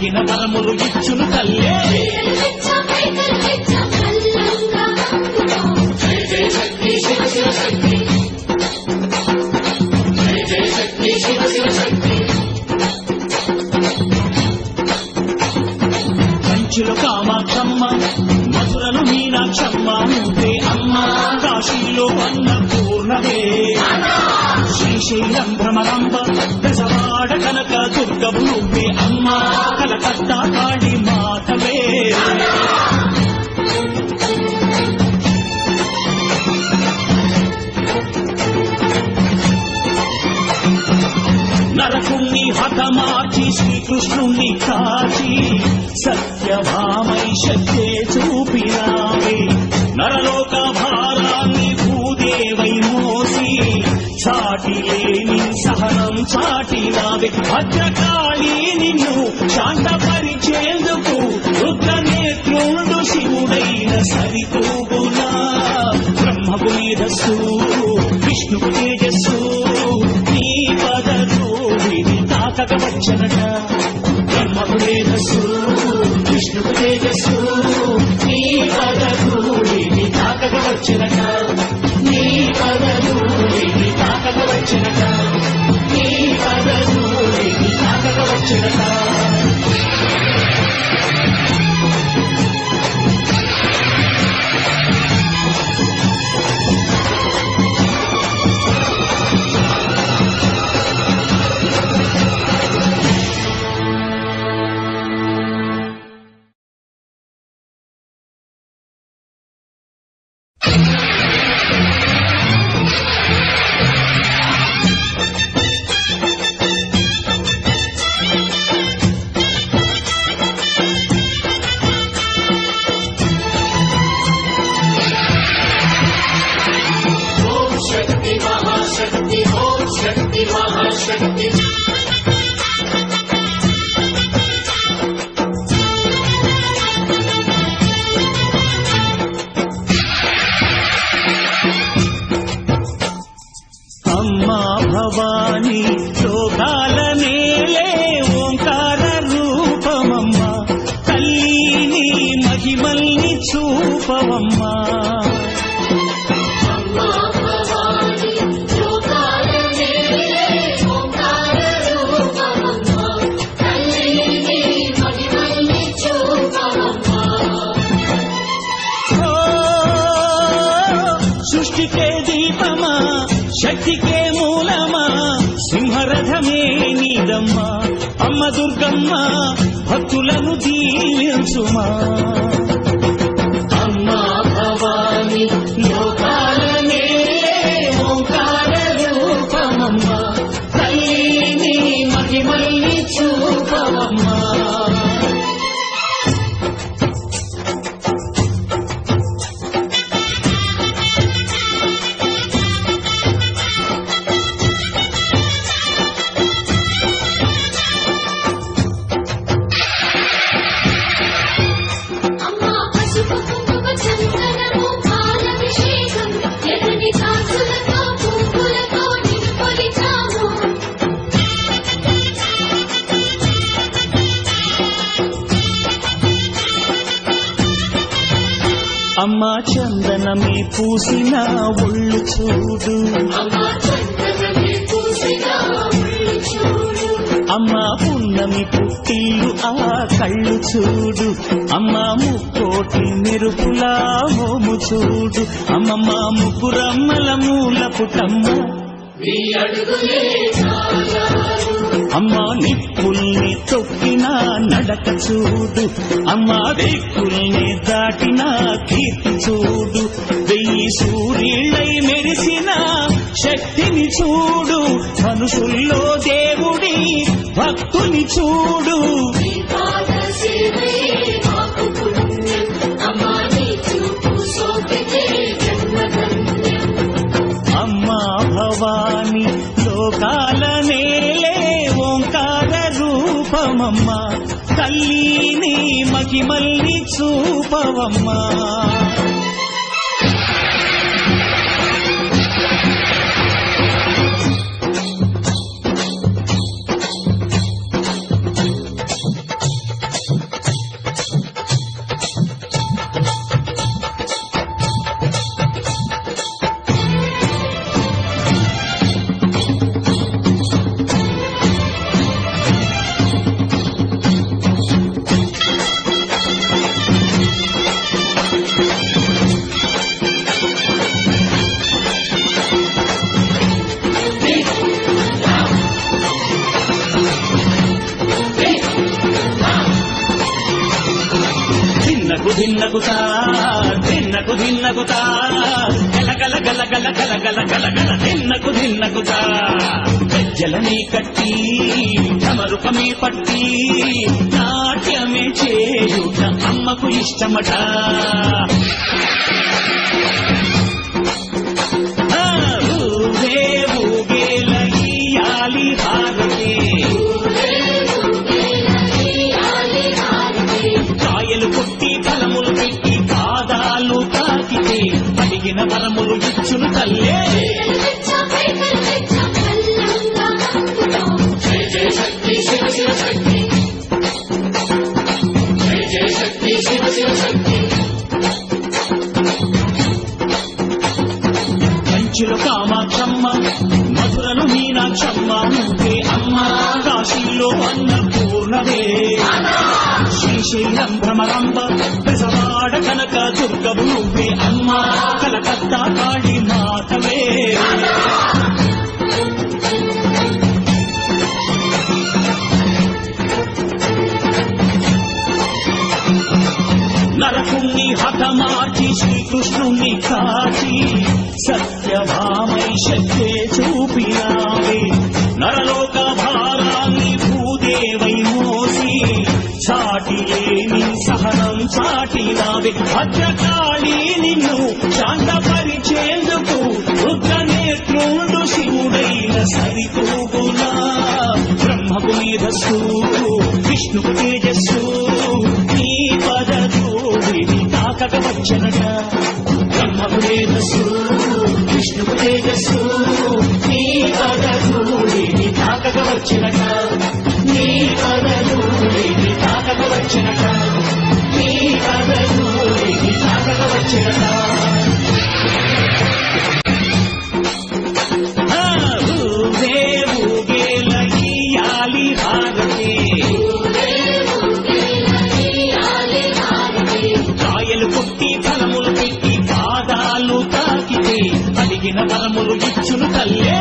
అడిగిన వరములు ఇచ్చును తల్లే. కంచిలో కామాక్షమ్మ, మధురలు మీనాక్షమ్మ నువ్వే అమ్మ. కాశీలో అన్నపూర్ణవే, శ్రీశైలం భ్రమరాంబ, దశవాడ కనక దుర్గవు నువ్వే అమ్మ. కలకత్తా కాళీ మాతవే. నరకుణ్ణి హతమార్చి శ్రీకృష్ణుణ్ణి కాచి సత్యభామై శక్తే చూపినావే. నరలోక భారాన్ని భూదేవై మోసి చాటి లేని సహనం చాటినావే. భద్రకాళి నిన్ను శాంతపరిచేందుకు రుద్రనేత్రుడు శివుడైన సరితూగునా. బ్రహ్మకు మేధస్సు, విష్ణుకు తేజస్సు, నీ పదధూళిని తాకక వచ్చనట. బ్రహ్మకు మేధస్సు, విష్ణుకు తేజస్సు, నీ పదధూళిని తాకక వచ్చనట. నీ పదధూళిని తాకక వచ్చనట. నీ పదధూళిని తాకక వచ్చనట. అమ్మా భవాని లోకాల నేలే ఓంకార రూపమమ్మ. తల్లిని మహిమల్ని చూపవమ్మా. సృష్టికే దీపమా, శక్తికే మూలమా, సింహరథమే నీదమ్మా. అమ్మ దుర్గమ్మ భక్తులను దీవించుమా. అమ్మా భవాని లోకాల నేలే ఓంకార రూపమమ్మ. తల్లిని మహిమల్ని చూపవమ్మా. అమ్మా చందనమే పూసిన ఒళ్ళు చూడు. అమ్మా పున్నమి పుట్టిల్లు ఆ కళ్ళు చూడు. అమ్మా ముక్కోటి మెరుపులా మోము చూడు. అమ్మమ్మ ముగ్గురమ్మల మూల పుటమ్మ. అమ్మా నిప్పుల్ని తొక్కిన నడక చూడు. అమ్మా దిక్కుల్ని దాటిన కీర్తి చూడు. 1000 సూర్యులై మెరిసిన శక్తిని చూడు. మనుషుల్లో దేవుడి భక్తుని చూడు. అమ్మా భవాని లోకాల నేలే ఓంకార రూపమమ్మ. తల్లిని మహిమల్ని చూపవమ్మా. దిన్నకుతా గల గల గల గల గల గల గల గల దిన్నకుతా గజ్జలనే కట్టి తమరుకమే పట్టి నాట్యమే చేయుట అమ్మకు ఇష్టమట. ఊగే ఊగేల ఇయ్యాలి హారతి, కాయలు కొట్టి ఫలములు పెట్టి పాదాలు తాకితే అడిగిన వరములు ఇచ్చును తల్లే. జయ జయ శక్తి శివ శివ శక్తి, జయ జయ శక్తి శివ శివ శక్తి. కంచిలో కామాక్షమ్మ, మధురను మీనాక్షమ్మ నువ్వే అమ్మ, కాశీలో అన్నపూర్ణవే, శ్రీశైలం భ్రమరంబ, బెజవాడ కనక దుర్గవు నువ్వే అమ్మ, కలకత్తా కాళీ మాతవే. నరకుణ్ణి హతమార్చి శ్రీకృష్ణుణ్ణి కాచి సత్యభామై శక్తే చూపినావే, నరలోక భారాన్ని భూదేవై మోసి చాటి లేని సహనం చాటినావే. భద్రకాళి నిన్ను శాంతపరిచేందుకు రుద్రనేత్రుండు శివుడైన సరితూగులా, బ్రహ్మకు మేధస్సు విష్ణుకు తేజస్సు నీ పదధూళిని తాకక వచ్చనట. బ్రహ్మకు మేధస్సు విష్ణుకు తేజస్సు నీ పదధూళిని తాకక వచ్చనట, నీ పదధూళిని తాకక వచ్చనట, నీ పదధూళిని తాకక వచ్చనట. ఊగే ఊగేల ఇయ్యాలి హారతి, కాయలు కొట్టి ఫలములు పెట్టి పాదాలు తాకితే అడిగిన వరములు ఇచ్చును తల్లే.